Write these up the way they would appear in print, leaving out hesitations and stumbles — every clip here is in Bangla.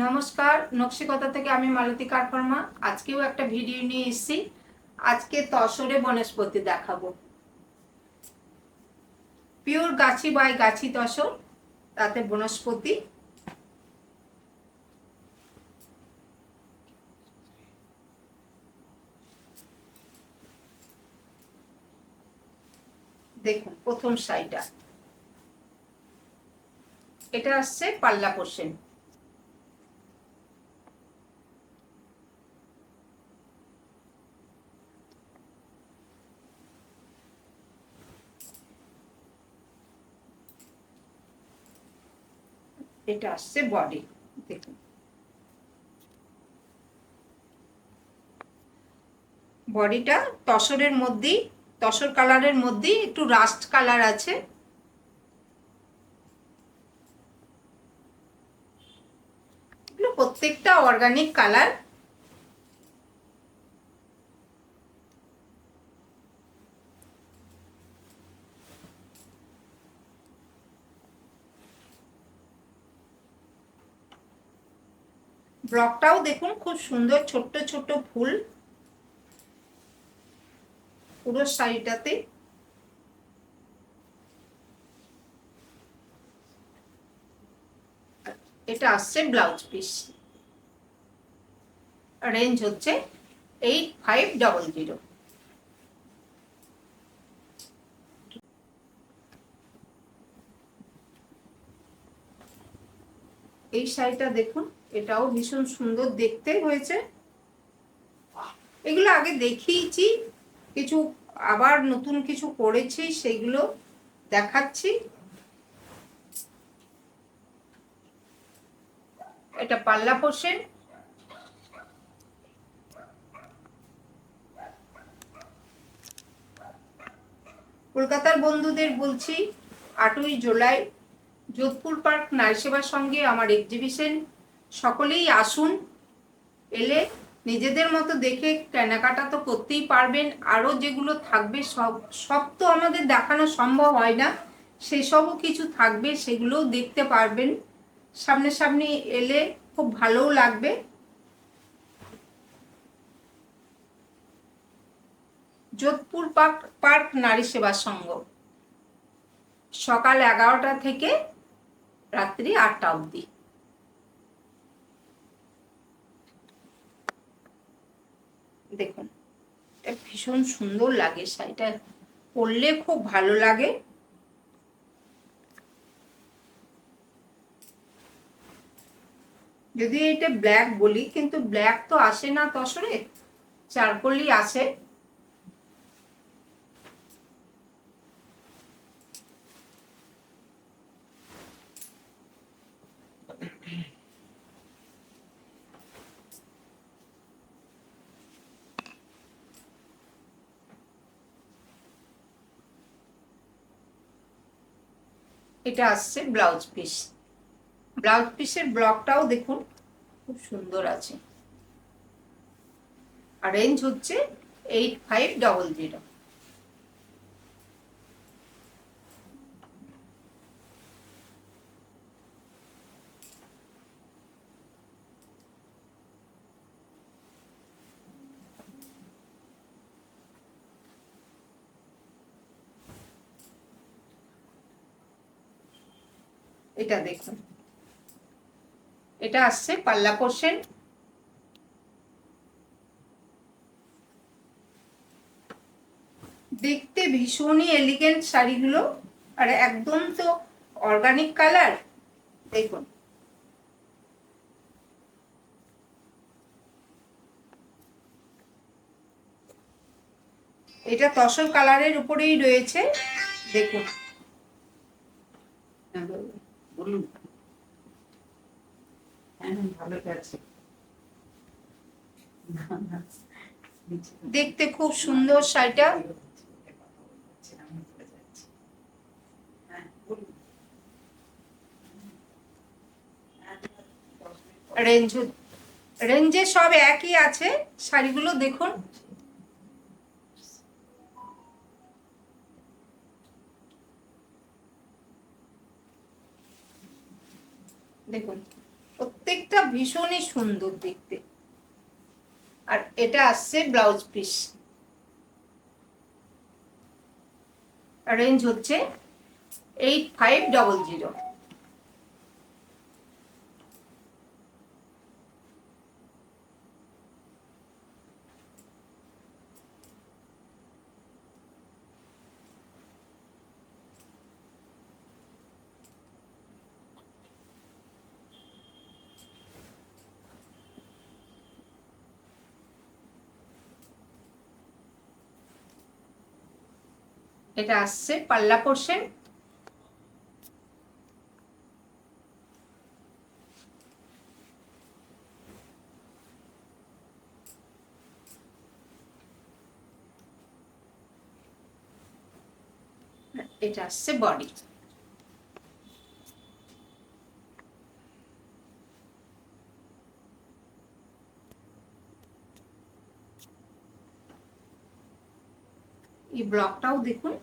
নমস্কার, নকশিকতা থেকে আমি মালতী কারফার্মা। আজকেও একটা ভিডিও নিয়ে এসেছি। আজকে তসরে বনস্পতি দেখাবো। পিওর গাছি বাই গাছি তসর, তাতে বনস্পতি। দেখুন প্রথম সাইডটা, এটা আসছে পাল্লা পোর্শন। এটা আসছে বডি। দেখুন বডিটা তসরের মধ্যেই, তসর কালারের মধ্যেই একটু রাস্ট কালার আছে। এগুলো প্রত্যেকটা অর্গানিক কালার। ব্লকটাও দেখুন খুব সুন্দর, ছোট্ট ছোট্ট ফুল পুরো শাড়িটাতে। এটা আসছে ব্লাউজ পিস। রেঞ্জ হচ্ছে 8500। এই শাড়িটা দেখুন, এটাও ভীষণ সুন্দর দেখতে হয়েছে। এগুলো আগে দেখিয়েছি, কিছু আবার নতুন কিছু করেছি, সেগুলো দেখাচ্ছি। এটা পাল্লা পোর্শন। কলকাতার বন্ধুদের বলছি, 8ই জুলাই যোধপুর পার্ক নারী সেবার সঙ্গে আমার এক্সিবিশন। সকলেই আসুন। এলে নিজেদের মতো দেখে কেনাকাটা তো করতেই পারবেন। আরও যেগুলো থাকবে সব সব তো আমাদের দেখানো সম্ভব হয় না, সেসবও কিছু থাকবে, সেগুলোও দেখতে পারবেন। সামনে এলে খুব ভালোও লাগবে। যোধপুর পার্ক নারী সেবা সংঘ, সকাল 11টা থেকে রাত্রি 8টা অবধি। দেখুন এটা ভীষণ সুন্দর লাগে, শাড়িটা পরলে খুব ভালো লাগে। যদি এটা ব্ল্যাক বলি, কিন্তু ব্ল্যাক তো আসে না তসরে, চারকোলই আসে। এটা আসছে ব্লাউজ পিস। ব্লাউজ পিসের ব্লকটাও দেখুন খুব সুন্দর আছে। আর রেঞ্জ হচ্ছে 8500। এটা দেখুন, এটা আসছে পাল্লা পোর্শন। দেখতে ভীষণই এলিগেন্ট শাড়িগুলো, আর একদম তো অর্গানিক কালার। দেখুন এটা তসর কালারের উপরেই রয়েছে। দেখুন বলুন। হ্যাঁ, ভালো আছে। দেখতে খুব সুন্দর শাড়িটা। রেঞ্জ রেঞ্জে সব একই আছে শাড়িগুলো। দেখুন দেখুন প্রত্যেক প্রত্যেকটা ভীষণই সুন্দর দেখতে। আর এটা আসছে ব্লাউজ পিস, রেঞ্জ হচ্ছে 8500। এটা আসছে পাল্লা পোর্শন, এটা আসছে বডি। এই ব্লকটাও দেখুন,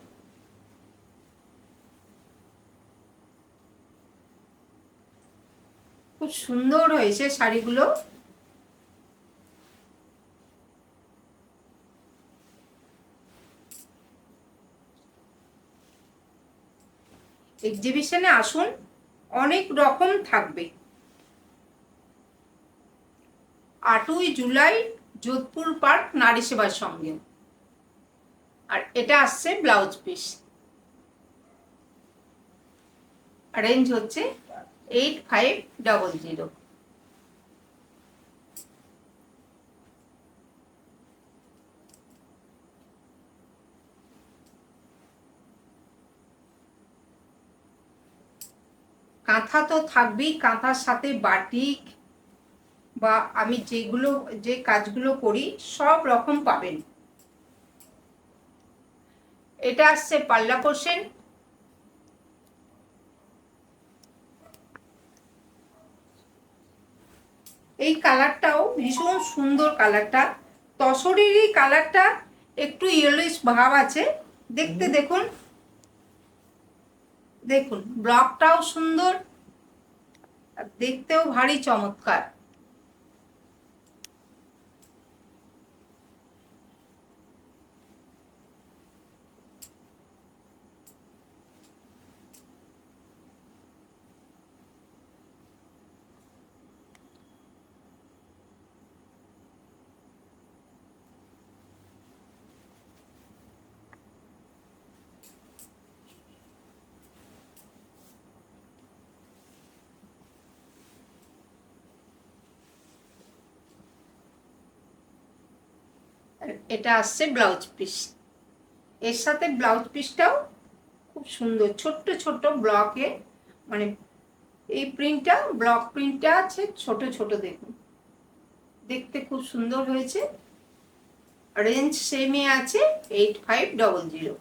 খুব সুন্দর হয়েছে শাড়িগুলো। এক্সিবিশনে আসুন, অনেক রকম থাকবে। 8ই জুলাই যোধপুর পার্ক নারী সেবার সঙ্গে। আর এটা আসছে ব্লাউজ পিস, রেঞ্জ হচ্ছে 8500। কাঁথা তো থাকবেই, কাঁথার সাথে বাটিক বা আমি যে কাজগুলো করি সব রকম পাবেন। এটা আসছে পাল্লা পোর্শন, এই কালারটাও ভীষণ সুন্দর। কালারটা তসরেরই কালারটা, একটু ইয়েলোইশ ভাব আছে দেখতে। দেখুন দেখুন, ব্লকটাও সুন্দর, আর দেখতেও ভারী চমৎকার। এটা আসছে ব্লাউজ পিস, এর সাথে ব্লাউজ পিসটাও খুব সুন্দর, ছোট্ট ছোট্ট ব্লকে, মানে এই প্রিন্টটা ব্লক প্রিন্টটা আছে ছোট ছোট। দেখুন দেখতে খুব সুন্দর হয়েছে। রেঞ্জ সেমই আছে 8500।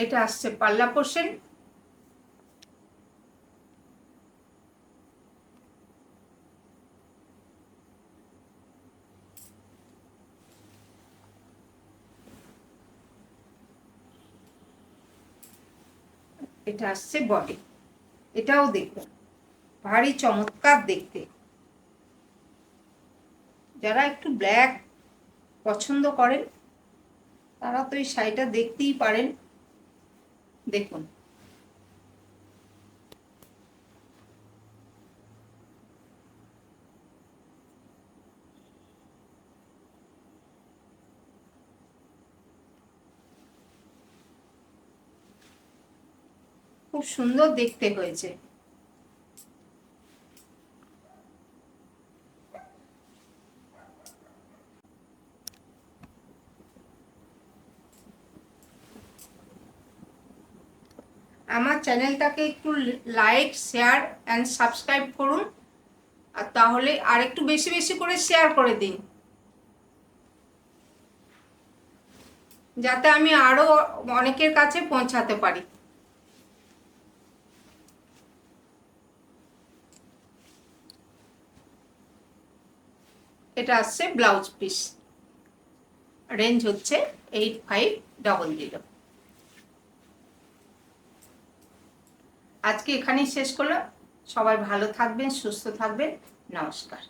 এটা আসছে পাল্লা পোর্শন, এটা আসছে বডি। এটাও দেখুন ভারী চমৎকার দেখতে। যারা একটু ব্ল্যাক পছন্দ করেন তারা তো এই শাড়িটা দেখতেই পারেন। দেখুন খুব সুন্দর দেখতে হয়েছে। আমার চ্যানেলটাকে একটু লাইক, শেয়ার অ্যান্ড সাবস্ক্রাইব করুন, আর তাহলে আর একটু বেশি বেশি করে শেয়ার করে দিন, যাতে আমি আরো অনেকের কাছে পৌঁছাতে পারি। এটা আসছে ব্লাউজ পিস, রেঞ্জ হচ্ছে 8500। আজকে এখানেই শেষ করলাম। সবাই ভালো থাকবেন, সুস্থ থাকবেন। নমস্কার।